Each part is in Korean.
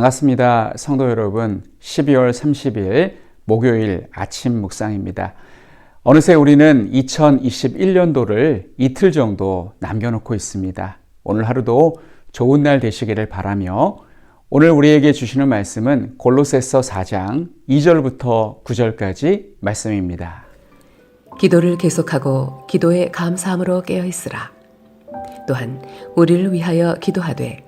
반갑습니다. 성도 여러분, 12월 30일 목요일 아침 묵상입니다. 어느새 우리는 2021년도를 이틀 정도 남겨놓고 있습니다. 오늘 하루도 좋은 날 되시기를 바라며 오늘 우리에게 주시는 말씀은 골로새서 4장 2절부터 9절까지 말씀입니다. 기도를 계속하고 기도에 감사함으로 깨어있으라. 또한 우리를 위하여 기도하되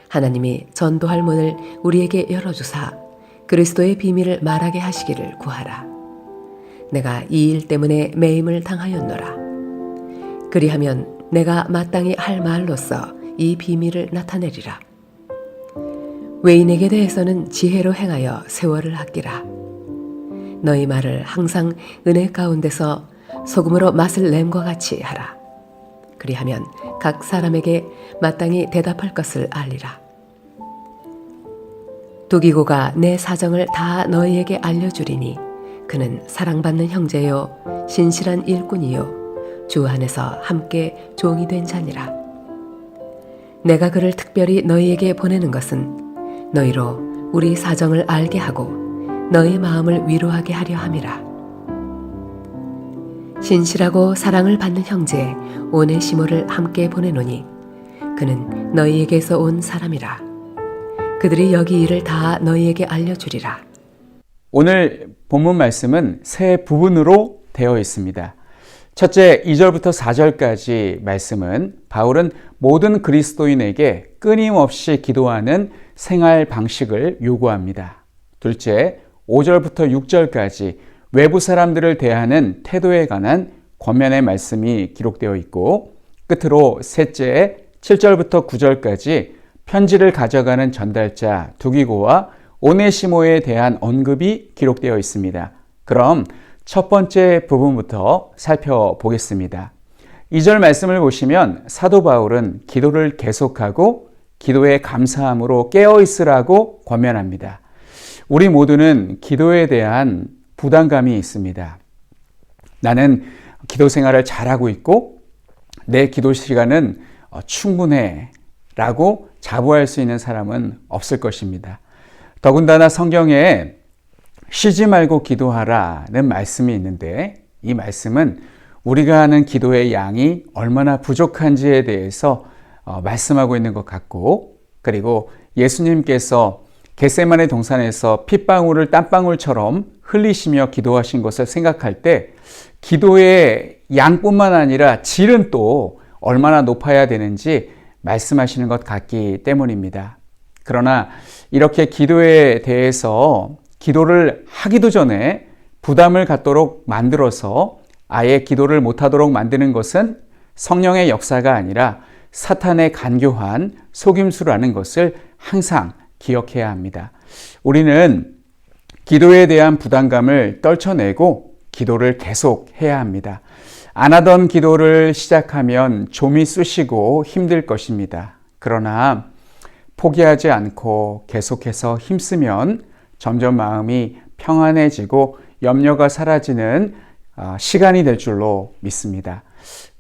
하나님이 전도할 문을 우리에게 열어주사 그리스도의 비밀을 말하게 하시기를 구하라. 내가 이 일 때문에 매임을 당하였노라. 그리하면 내가 마땅히 할 말로써 이 비밀을 나타내리라. 외인에게 대해서는 지혜로 행하여 세월을 아끼라. 너희 말을 항상 은혜 가운데서 소금으로 맛을 냄과 같이 하라. 그리하면 각 사람에게 마땅히 대답할 것을 알리라. 두기고가 내 사정을 다 너희에게 알려주리니 그는 사랑받는 형제요 신실한 일꾼이요 주 안에서 함께 종이 된 자니라. 내가 그를 특별히 너희에게 보내는 것은 너희로 우리 사정을 알게 하고 너희 마음을 위로하게 하려 함이라. 신실하고 사랑을 받는 형제 오네시모를 함께 보내노니 그는 너희에게서 온 사람이라. 그들이 여기 일을 다 너희에게 알려주리라. 오늘 본문 말씀은 세 부분으로 되어 있습니다. 첫째 2절부터 4절까지 말씀은 바울은 모든 그리스도인에게 끊임없이 기도하는 생활 방식을 요구합니다. 둘째 5절부터 6절까지 외부 사람들을 대하는 태도에 관한 권면의 말씀이 기록되어 있고, 끝으로 셋째 7절부터 9절까지 편지를 가져가는 전달자 두기고와 오네시모에 대한 언급이 기록되어 있습니다. 그럼 첫 번째 부분부터 살펴보겠습니다. 2절 말씀을 보시면 사도 바울은 기도를 계속하고 기도에 감사함으로 깨어있으라고 권면합니다. 우리 모두는 기도에 대한 부담감이 있습니다. 나는 기도 생활을 잘하고 있고 내 기도 시간은 충분해 라고 자부할 수 있는 사람은 없을 것입니다. 더군다나 성경에 쉬지 말고 기도하라는 말씀이 있는데 이 말씀은 우리가 하는 기도의 양이 얼마나 부족한지에 대해서 말씀하고 있는 것 같고, 그리고 예수님께서 겟세마네 동산에서 핏방울을 땀방울처럼 흘리시며 기도하신 것을 생각할 때 기도의 양뿐만 아니라 질은 또 얼마나 높아야 되는지 말씀하시는 것 같기 때문입니다. 그러나 이렇게 기도에 대해서 기도를 하기도 전에 부담을 갖도록 만들어서 아예 기도를 못하도록 만드는 것은 성령의 역사가 아니라 사탄의 간교한 속임수라는 것을 항상 기억해야 합니다. 우리는 기도에 대한 부담감을 떨쳐내고 기도를 계속 해야 합니다. 안 하던 기도를 시작하면 좀이 쑤시고 힘들 것입니다. 그러나 포기하지 않고 계속해서 힘쓰면 점점 마음이 평안해지고 염려가 사라지는 시간이 될 줄로 믿습니다.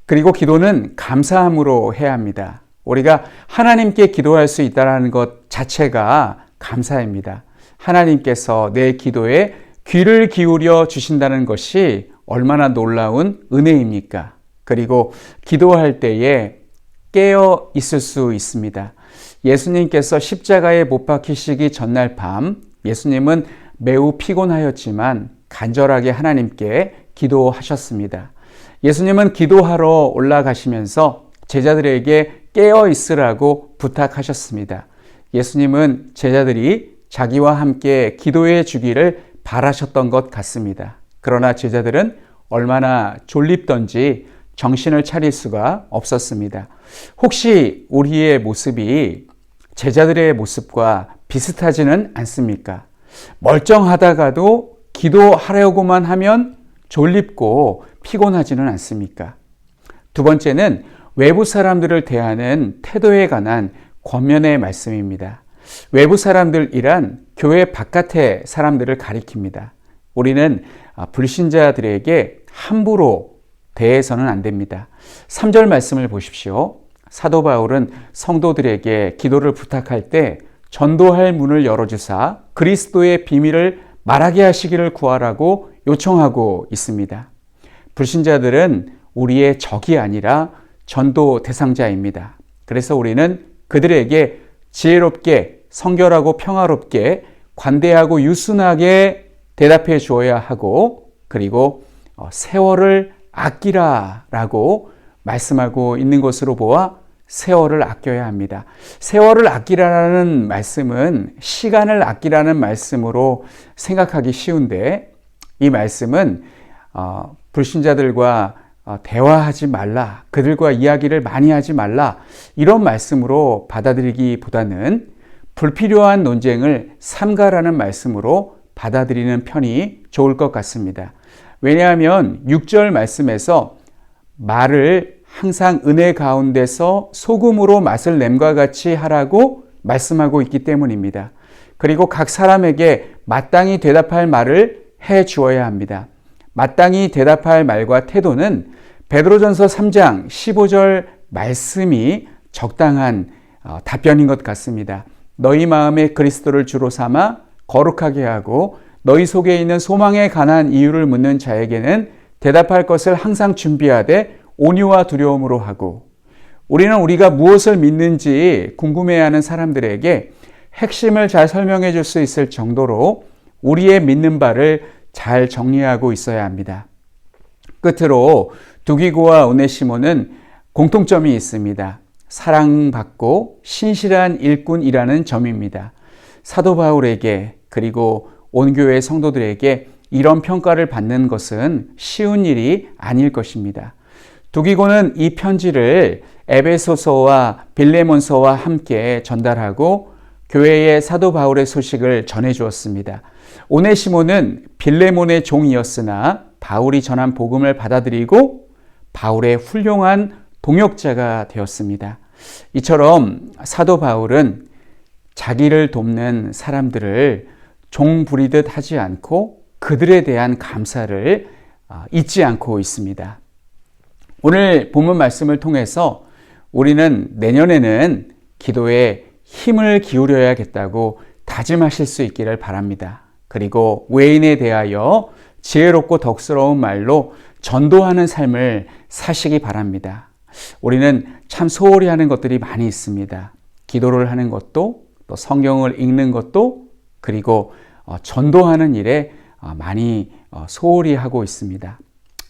그리고 기도는 감사함으로 해야 합니다. 우리가 하나님께 기도할 수 있다는 것 자체가 감사입니다. 하나님께서 내 기도에 귀를 기울여 주신다는 것이 얼마나 놀라운 은혜입니까? 그리고 기도할 때에 깨어 있을 수 있습니다. 예수님께서 십자가에 못 박히시기 전날 밤 예수님은 매우 피곤하였지만 간절하게 하나님께 기도하셨습니다. 예수님은 기도하러 올라가시면서 제자들에게 깨어 있으라고 부탁하셨습니다. 예수님은 제자들이 자기와 함께 기도해 주기를 바라셨던 것 같습니다. 그러나 제자들은 얼마나 졸립던지 정신을 차릴 수가 없었습니다. 혹시 우리의 모습이 제자들의 모습과 비슷하지는 않습니까? 멀쩡하다가도 기도하려고만 하면 졸립고 피곤하지는 않습니까? 두 번째는 외부 사람들을 대하는 태도에 관한 권면의 말씀입니다. 외부 사람들이란 교회 바깥의 사람들을 가리킵니다. 우리는 불신자들에게 함부로 대해서는 안 됩니다. 3절 말씀을 보십시오. 사도 바울은 성도들에게 기도를 부탁할 때 전도할 문을 열어주사 그리스도의 비밀을 말하게 하시기를 구하라고 요청하고 있습니다. 불신자들은 우리의 적이 아니라 전도 대상자입니다. 그래서 우리는 그들에게 지혜롭게, 성결하고 평화롭게, 관대하고 유순하게 대답해 주어야 하고, 그리고 세월을 아끼라라고 말씀하고 있는 것으로 보아 세월을 아껴야 합니다. 세월을 아끼라는 말씀은 시간을 아끼라는 말씀으로 생각하기 쉬운데, 이 말씀은 불신자들과 대화하지 말라, 그들과 이야기를 많이 하지 말라, 이런 말씀으로 받아들이기보다는 불필요한 논쟁을 삼가라는 말씀으로 받아들이는 편이 좋을 것 같습니다. 왜냐하면 6절 말씀에서 말을 항상 은혜 가운데서 소금으로 맛을 냄과 같이 하라고 말씀하고 있기 때문입니다. 그리고 각 사람에게 마땅히 대답할 말을 해 주어야 합니다. 마땅히 대답할 말과 태도는 베드로전서 3장 15절 말씀이 적당한 답변인 것 같습니다. 너희 마음에 그리스도를 주로 삼아 거룩하게 하고 너희 속에 있는 소망에 관한 이유를 묻는 자에게는 대답할 것을 항상 준비하되 온유와 두려움으로 하고, 우리는 우리가 무엇을 믿는지 궁금해하는 사람들에게 핵심을 잘 설명해 줄 수 있을 정도로 우리의 믿는 바를 잘 정리하고 있어야 합니다. 끝으로 두기고와 오네시모는 공통점이 있습니다. 사랑받고 신실한 일꾼이라는 점입니다. 사도 바울에게 그리고 온 교회 성도들에게 이런 평가를 받는 것은 쉬운 일이 아닐 것입니다. 두기고는 이 편지를 에베소서와 빌레몬서와 함께 전달하고 교회에 사도 바울의 소식을 전해 주었습니다. 오네시모는 빌레몬의 종이었으나 바울이 전한 복음을 받아들이고 바울의 훌륭한 동역자가 되었습니다. 이처럼 사도 바울은 자기를 돕는 사람들을 종 부리듯 하지 않고 그들에 대한 감사를 잊지 않고 있습니다. 오늘 본문 말씀을 통해서 우리는 내년에는 기도에 힘을 기울여야겠다고 다짐하실 수 있기를 바랍니다. 그리고 외인에 대하여 지혜롭고 덕스러운 말로 전도하는 삶을 사시기 바랍니다. 우리는 참 소홀히 하는 것들이 많이 있습니다. 기도를 하는 것도, 또 성경을 읽는 것도, 그리고 전도하는 일에 많이 소홀히 하고 있습니다.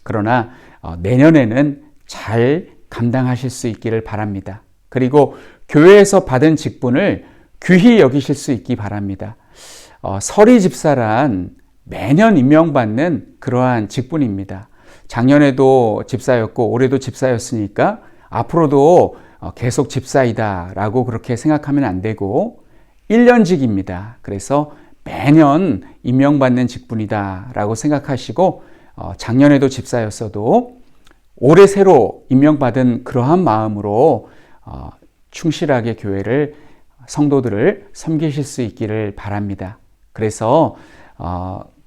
그러나 내년에는 잘 감당하실 수 있기를 바랍니다. 그리고 교회에서 받은 직분을 귀히 여기실 수 있기 바랍니다. 서리 집사란 매년 임명받는 그러한 직분입니다. 작년에도 집사였고 올해도 집사였으니까 앞으로도 계속 집사이다 라고 그렇게 생각하면 안 되고 1년직입니다. 그래서 매년 임명받는 직분이다 라고 생각하시고 작년에도 집사였어도 올해 새로 임명받은 그러한 마음으로 충실하게 교회를, 성도들을 섬기실 수 있기를 바랍니다. 그래서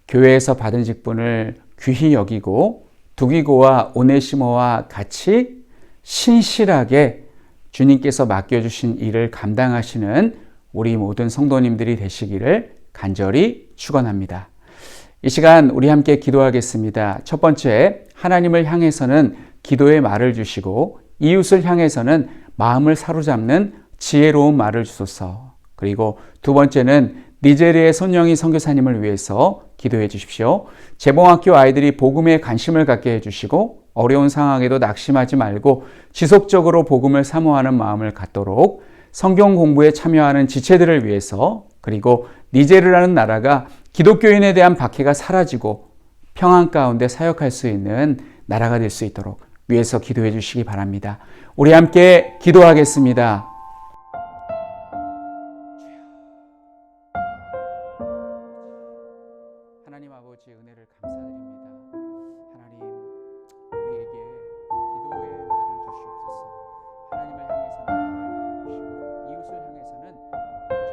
교회에서 받은 직분을 귀히 여기고 두기고와 오네시모와 같이 신실하게 주님께서 맡겨주신 일을 감당하시는 우리 모든 성도님들이 되시기를 간절히 축원합니다. 이 시간 우리 함께 기도하겠습니다. 첫 번째, 하나님을 향해서는 기도의 말을 주시고 이웃을 향해서는 마음을 사로잡는 지혜로운 말을 주소서. 그리고 두 번째는 니제리아의 손영희 선교사님을 위해서 기도해 주십시오. 재봉학교 아이들이 복음에 관심을 갖게 해주시고 어려운 상황에도 낙심하지 말고 지속적으로 복음을 사모하는 마음을 갖도록 성경 공부에 참여하는 지체들을 위해서, 그리고 니제르라는 나라가 기독교인에 대한 박해가 사라지고 평안 가운데 사역할 수 있는 나라가 될 수 있도록 위해서 기도해 주시기 바랍니다. 우리 함께 기도하겠습니다. 하나님 아버지, 은혜를 감사드립니다. 하나님, 우리에게 기도의 말을 주시옵소서. 하나님을 향해서는 기도의 말을 주시고 이웃을 향해서는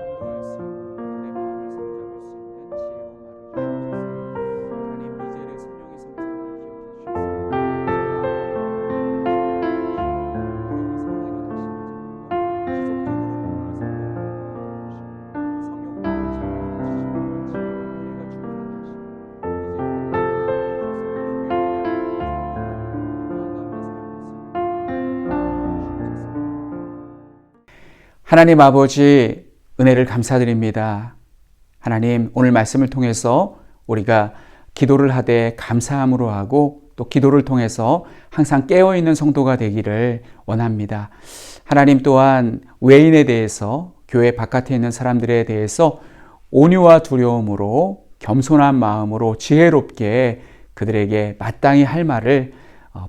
전도할 수 있는, 그들의 마음을 사로잡을 수 있는 지혜로운 말을 주시옵소서. 하나님, 이제의 손영희 선교사님을 기억해 주셔서 하나님 아버지, 은혜를 감사드립니다. 하나님, 오늘 말씀을 통해서 우리가 기도를 하되 감사함으로 하고 또 기도를 통해서 항상 깨어있는 성도가 되기를 원합니다. 하나님 또한 외인에 대해서, 교회 바깥에 있는 사람들에 대해서 온유와 두려움으로, 겸손한 마음으로 지혜롭게 그들에게 마땅히 할 말을,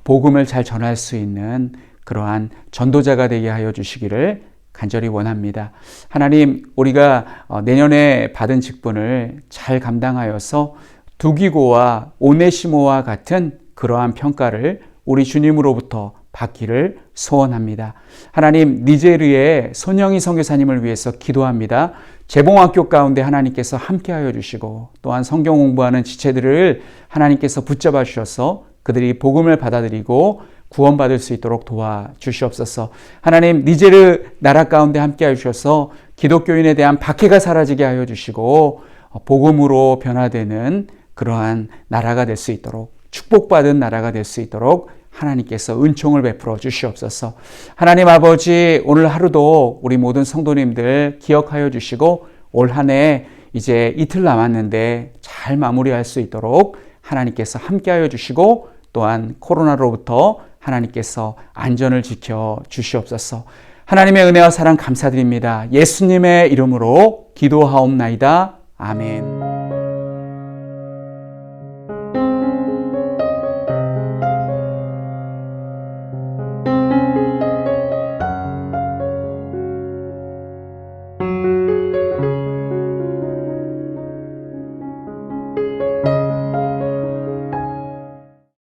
복음을 잘 전할 수 있는 그러한 전도자가 되게 하여 주시기를 간절히 원합니다. 하나님, 우리가 내년에 받은 직분을 잘 감당하여서 두기고와 오네시모와 같은 그러한 평가를 우리 주님으로부터 받기를 소원합니다. 하나님, 니제르의 손영희 선교사님을 위해서 기도합니다. 재봉학교 가운데 하나님께서 함께하여 주시고 또한 성경 공부하는 지체들을 하나님께서 붙잡아 주셔서 그들이 복음을 받아들이고 구원받을 수 있도록 도와주시옵소서. 하나님, 니제르 나라 가운데 함께하여 주셔서 기독교인에 대한 박해가 사라지게 하여 주시고 복음으로 변화되는 그러한 나라가 될 수 있도록, 축복받은 나라가 될 수 있도록 하나님께서 은총을 베풀어 주시옵소서. 하나님 아버지, 오늘 하루도 우리 모든 성도님들 기억하여 주시고 올 한 해 이제 이틀 남았는데 잘 마무리할 수 있도록 하나님께서 함께하여 주시고 또한 코로나로부터 하나님께서 안전을 지켜 주시옵소서. 하나님의 은혜와 사랑 감사드립니다. 예수님의 이름으로 기도하옵나이다. 아멘.